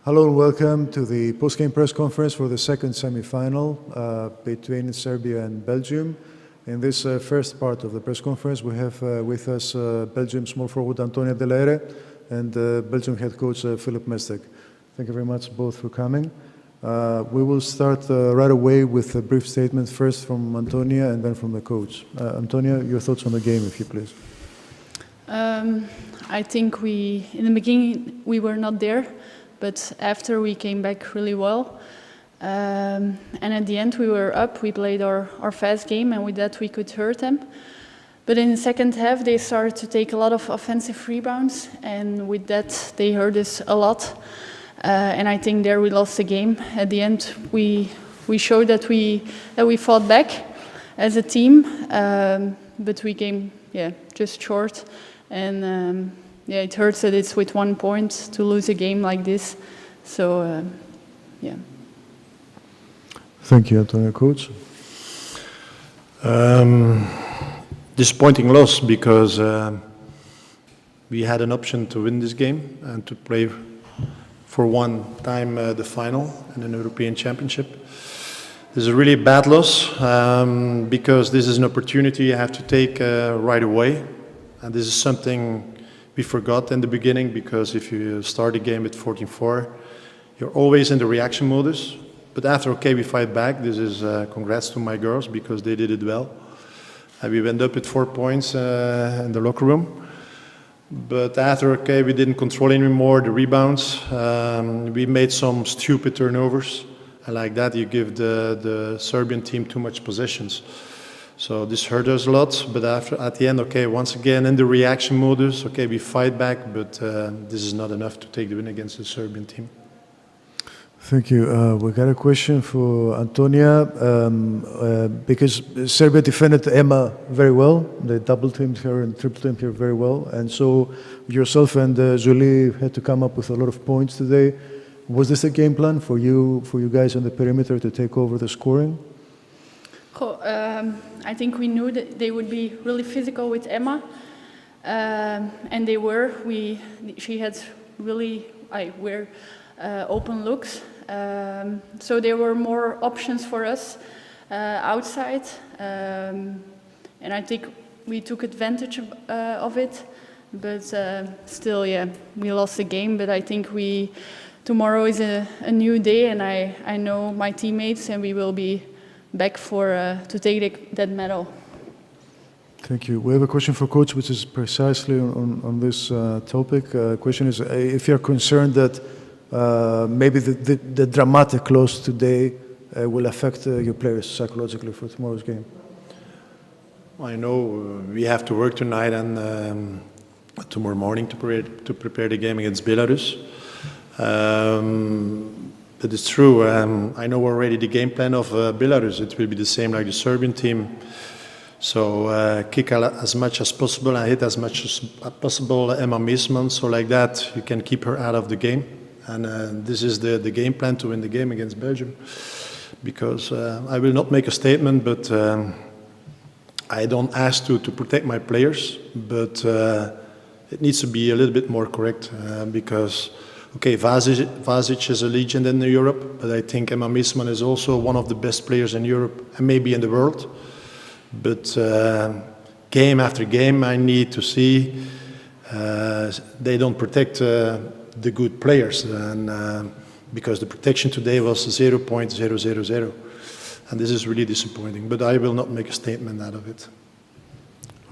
Hello and welcome to the post-game press conference for the second semi-final between Serbia and Belgium. In this first part of the press conference, we have with us Belgium small forward Antonio Delere and Belgium head coach Filip Mestek. Thank you very much both for coming. We will start right away with a brief statement, first from Antonia and then from the coach. Antonia, your thoughts on the game, if you please. I think in the beginning, we were not there. But after we came back really well, and at the end we were up, we played our fast game, and with that we could hurt them. But in the second half they started to take a lot of offensive rebounds, and with that they hurt us a lot. And I think there we lost the game. At the end we showed that we fought back as a team, but we came just short. And it hurts that it's with 1 point to lose a game like this. So, yeah. Thank you, Antonio. Coach? Disappointing loss because we had an option to win this game and to play for one time the final in an European Championship. This is a really bad loss because this is an opportunity you have to take right away. And this is something we forgot in the beginning, because if you start a game with 14-4, you're always in the reaction modus. But after, we fight back. This is congrats to my girls because they did it well. We went up with 4 points in the locker room. But after, we didn't control anymore the rebounds. We made some stupid turnovers. And like that, you give the Serbian team too much possessions. So this hurt us a lot, but at the end, once again in the reaction modus, we fight back, but this is not enough to take the win against the Serbian team. Thank you. We got a question for Antonia, because Serbia defended Emma very well. They double-teamed her and triple-teamed her very well. And so yourself and Julie had to come up with a lot of points today. Was this a game plan for you guys on the perimeter to take over the scoring? I think we knew that they would be really physical with Emma, and they were. She had really open looks, so there were more options for us outside, and I think we took advantage of it. But still, we lost the game. But I think tomorrow is a new day, and I know my teammates, and we will be back to take that medal. Thank you. We have a question for Coach, which is precisely on this topic. Question is if you're concerned that maybe the dramatic loss today will affect your players psychologically for tomorrow's game. I know we have to work tonight and tomorrow morning to prepare the game against Belarus. But it's true, I know already the game plan of Belarus. It will be the same like the Serbian team. So kick as much as possible and hit as much as possible Emma Meesman, so like that you can keep her out of the game. And this is the game plan to win the game against Belgium. Because I will not make a statement, but I don't ask to protect my players, but it needs to be a little bit more correct because Vasic is a legend in Europe, but I think Emma Meesman is also one of the best players in Europe and maybe in the world. But game after game, I need to see they don't protect the good players, and because the protection today was 0.000, and this is really disappointing. But I will not make a statement out of it.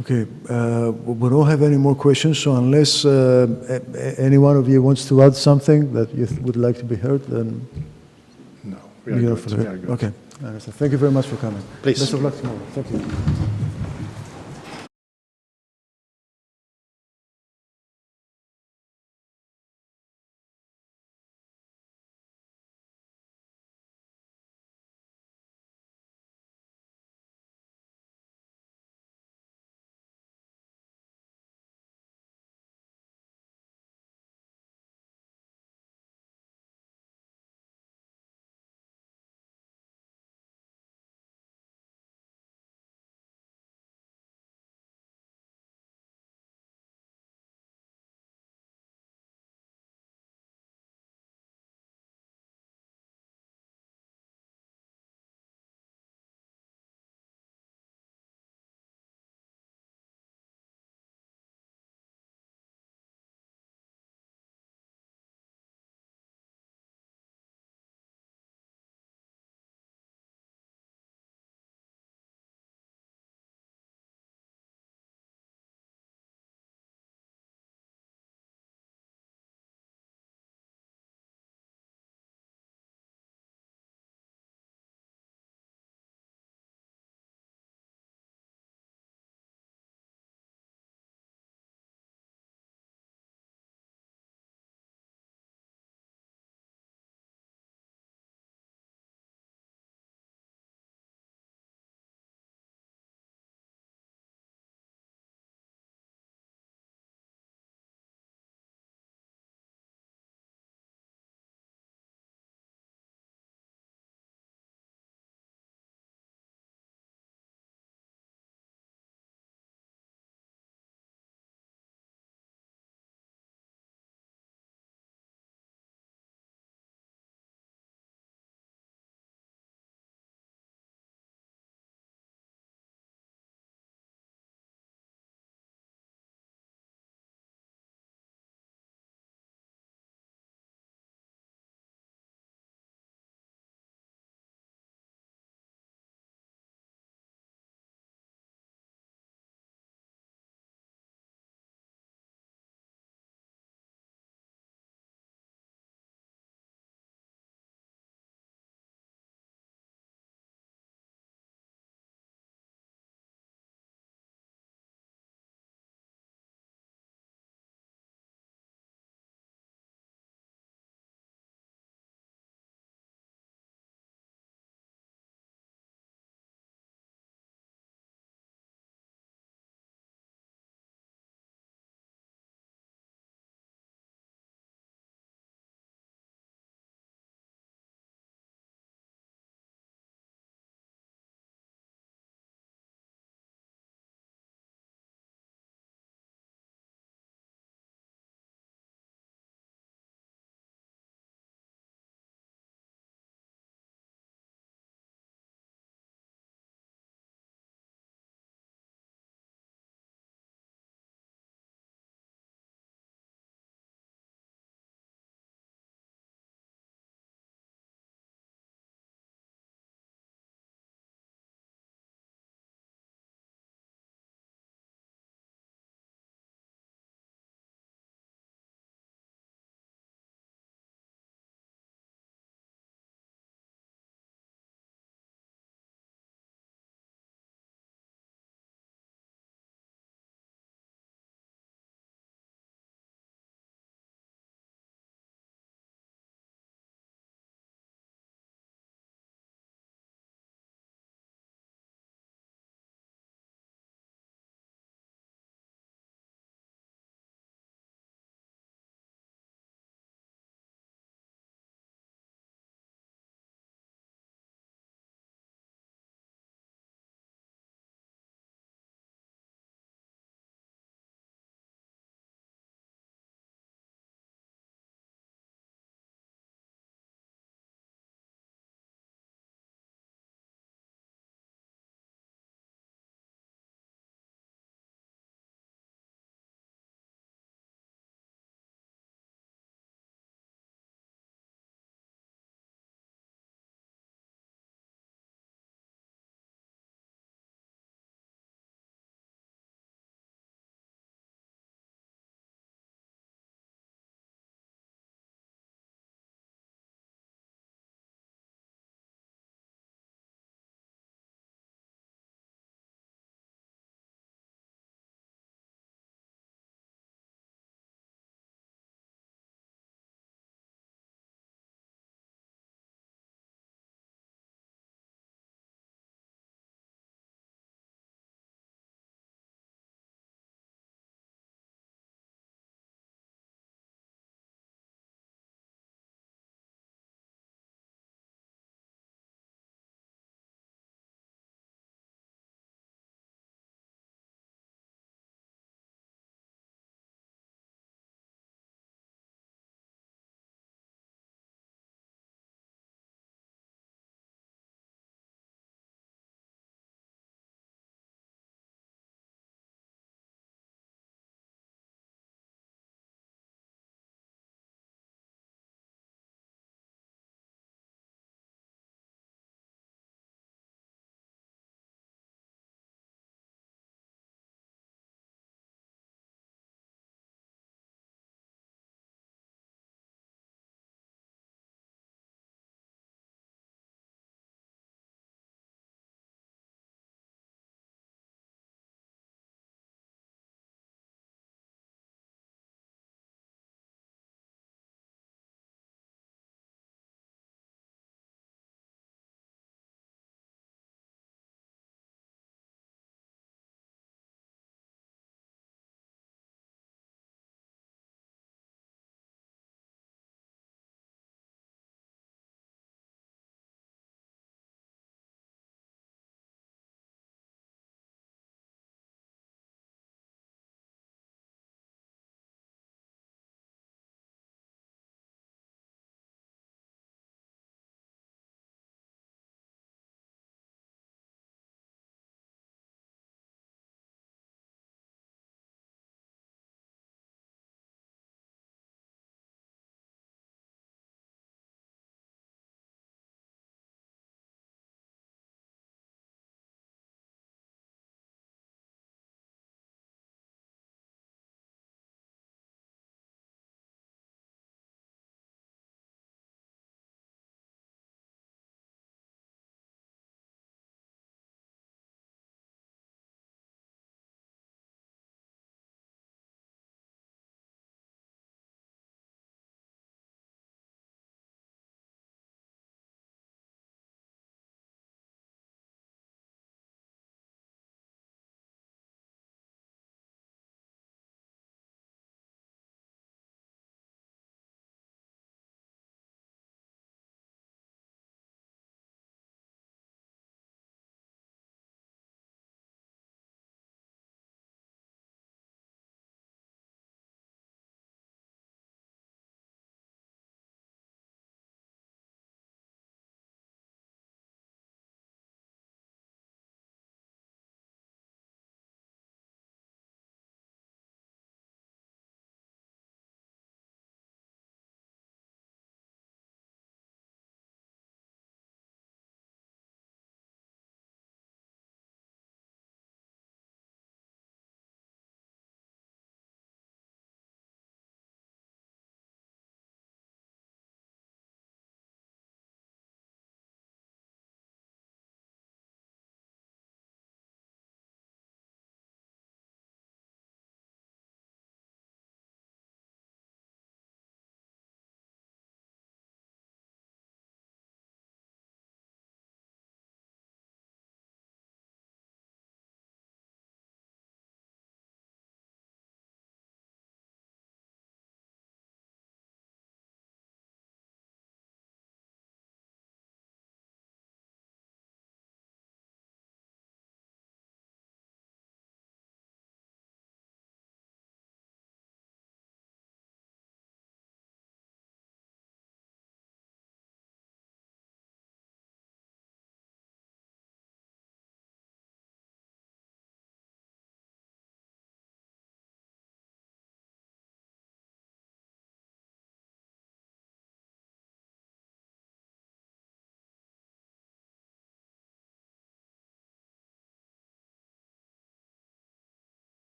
Okay, we don't have any more questions, so unless any one of you wants to add something that you would like to be heard, then... No, we are good. Okay, I understand. Thank you very much for coming. Please. Best of luck tomorrow. Thank you.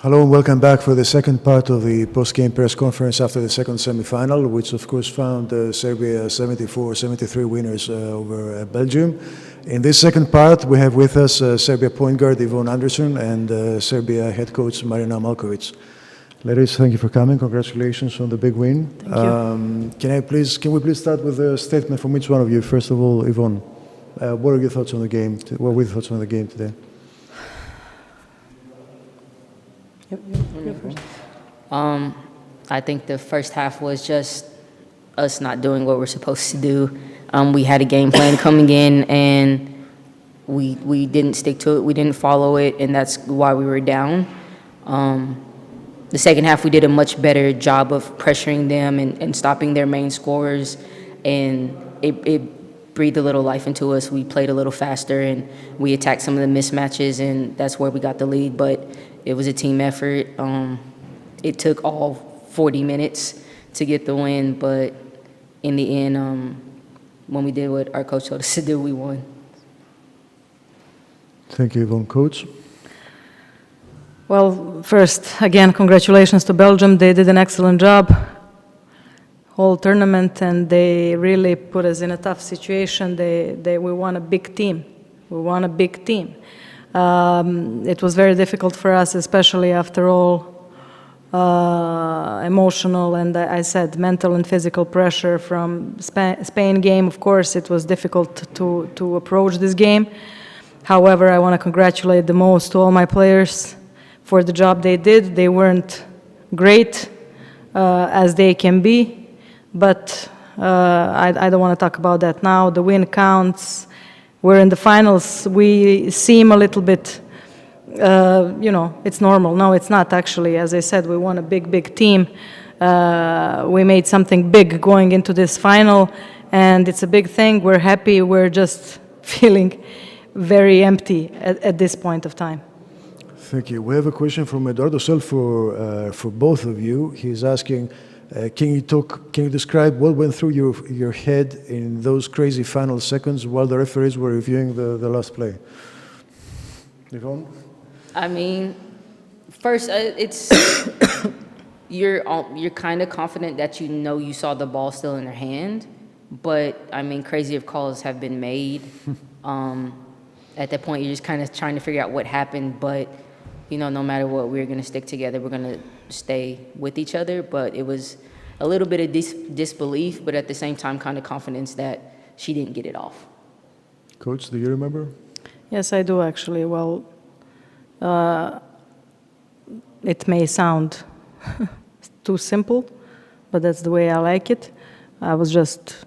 Hello and welcome back for the second part of the post-game press conference after the second semi-final, which of course found Serbia 74-73 winners over Belgium. In this second part, we have with us Serbia point guard Yvonne Anderson and Serbia head coach Marina Malkovic. Ladies, thank you for coming. Congratulations on the big win. Thank you. Can we please start with a statement from each one of you? First of all, Yvonne, what are your thoughts on the game? What were your thoughts on the game today? I think the first half was just us not doing what we're supposed to do. We had a game plan coming in, and we didn't stick to it. We didn't follow it, and that's why we were down. The second half, we did a much better job of pressuring them and stopping their main scorers, and it breathed a little life into us. We played a little faster, and we attacked some of the mismatches, and that's where we got the lead. But it was a team effort. It took all 40 minutes to get the win, but in the end, when we did what our coach told us to do, we won. Thank you, Yvonne. Coach? Well, first, again, congratulations to Belgium. They did an excellent job whole tournament, and they really put us in a tough situation. We won a big team. We won a big team. It was very difficult for us, especially after all emotional and I said mental and physical pressure from Spain game. Of course, it was difficult to approach this game. However, I want to congratulate the most to all my players for the job they did. They weren't great as they can be, but I don't want to talk about that now. The win counts. We're in the finals. We seem a little bit, it's normal. No, it's not actually. As I said, we won a big team. We made something big going into this final, and it's a big thing. We're happy. We're just feeling very empty at this point of time. Thank you. We have a question from Eduardo Sol for both of you. He's asking, can you describe what went through your head in those crazy final seconds while the referees were reviewing the last play? Yvonne? I mean, first, it's you're kind of confident that you saw the ball still in their hand, but I mean, crazier calls have been made. At that point, you're just kind of trying to figure out what happened, but no matter what, we're going to stick together. We're going to stay with each other, but it was a little bit of disbelief, but at the same time, kind of confidence that she didn't get it off. Coach, do you remember? Yes, I do actually. Well, it may sound too simple, but that's the way I like it. I just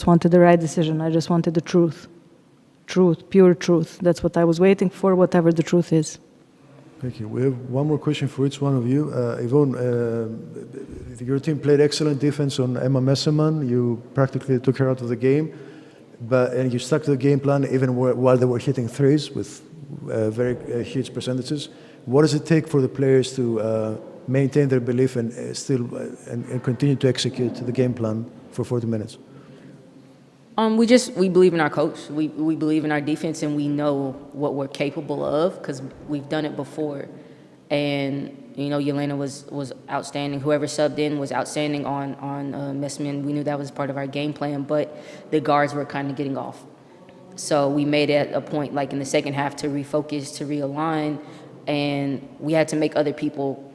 wanted the right decision. I just wanted the truth, pure truth. That's what I was waiting for, whatever the truth is. Thank you. We have one more question for each one of you. Yvonne, your team played excellent defense on Emma Messerman. You practically took her out of the game, and you stuck to the game plan even while they were hitting threes with very huge percentages. What does it take for the players to maintain their belief and and continue to execute the game plan for 40 minutes? We believe in our coach. We believe in our defense, and we know what we're capable of because we've done it before. And Yelena was outstanding. Whoever subbed in was outstanding on Messman. We knew that was part of our game plan, but the guards were kind of getting off. So we made it a point, like in the second half, to refocus, to realign, and we had to make other people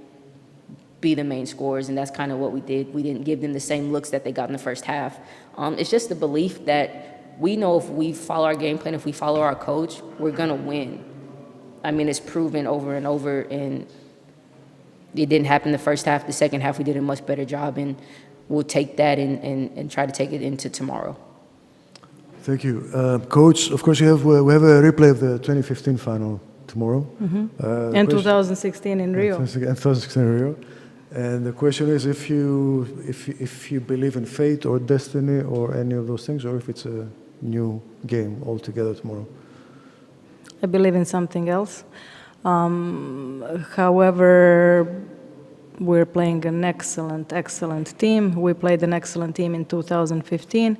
be the main scorers, and that's kind of what we did. We didn't give them the same looks that they got in the first half. It's just the belief that we know if we follow our game plan, if we follow our coach, we're going to win. I mean, it's proven over and over, and it didn't happen the first half. The second half, we did a much better job, and we'll take that and try to take it into tomorrow. Thank you. Coach, of course, we have a replay of the 2015 final tomorrow. Mm-hmm. And 2016 in Rio. And 2016 in Rio. And the question is if you believe in fate or destiny or any of those things, or if it's a new game altogether tomorrow. I believe in something else. However, we're playing an excellent team. We played an excellent team in 2015.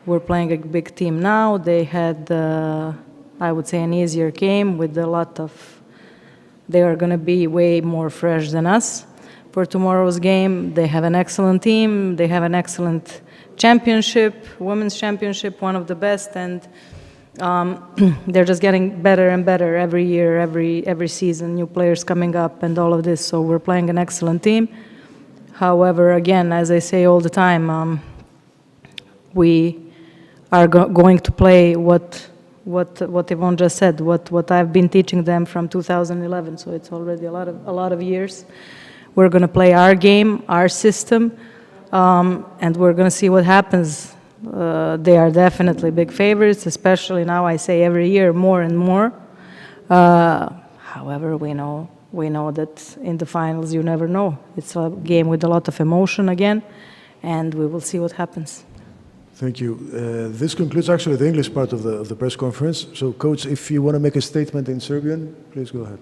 We're playing a big team now. They had, I would say, an easier game with a lot of They are going to be way more fresh than us for tomorrow's game. They have an excellent team. They have an excellent championship, women's championship, one of the best, and they're just getting better and better every year, every season, new players coming up and all of this. So we're playing an excellent team. However, again, as I say all the time, we are going to play what Yvonne just said, what I've been teaching them from 2011. So it's already a lot of years. We're going to play our game, our system, and we're going to see what happens. They are definitely big favorites, especially now. I say every year more and more. However, we know that in the finals you never know. It's a game with a lot of emotion again, and we will see what happens. Thank you. This concludes actually the English part of the press conference. So, Coach, if you want to make a statement in Serbian, please go ahead.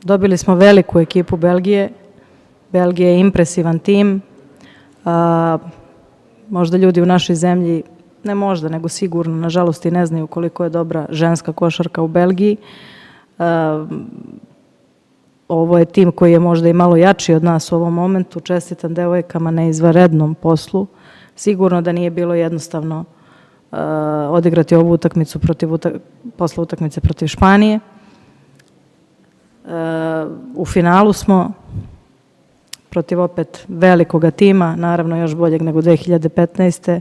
Dobili smo veliku ekipu Belgije. Belgija je impresivan tim. Možda ljudi u našoj zemlji, ne možda, nego sigurno, nažalost i ne znaju koliko je dobra ženska košarka u Belgiji. Ovo je tim koji je možda i malo jači od nas u ovom momentu. Čestitam devojkama na izvanrednom poslu. Sigurno da nije bilo jednostavno odigrati ovu utakmicu posle utakmice protiv Španije. U finalu smo protiv opet velikoga tima, naravno još boljeg nego 2015.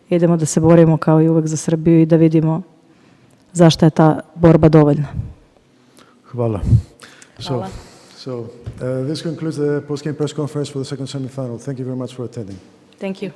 Idemo da se borimo kao i uvek za Srbiju i da vidimo zašto je ta borba dovoljna. Hvala. So this concludes the post-game press conference for the second semi-final. Thank you very much for attending. Thank you.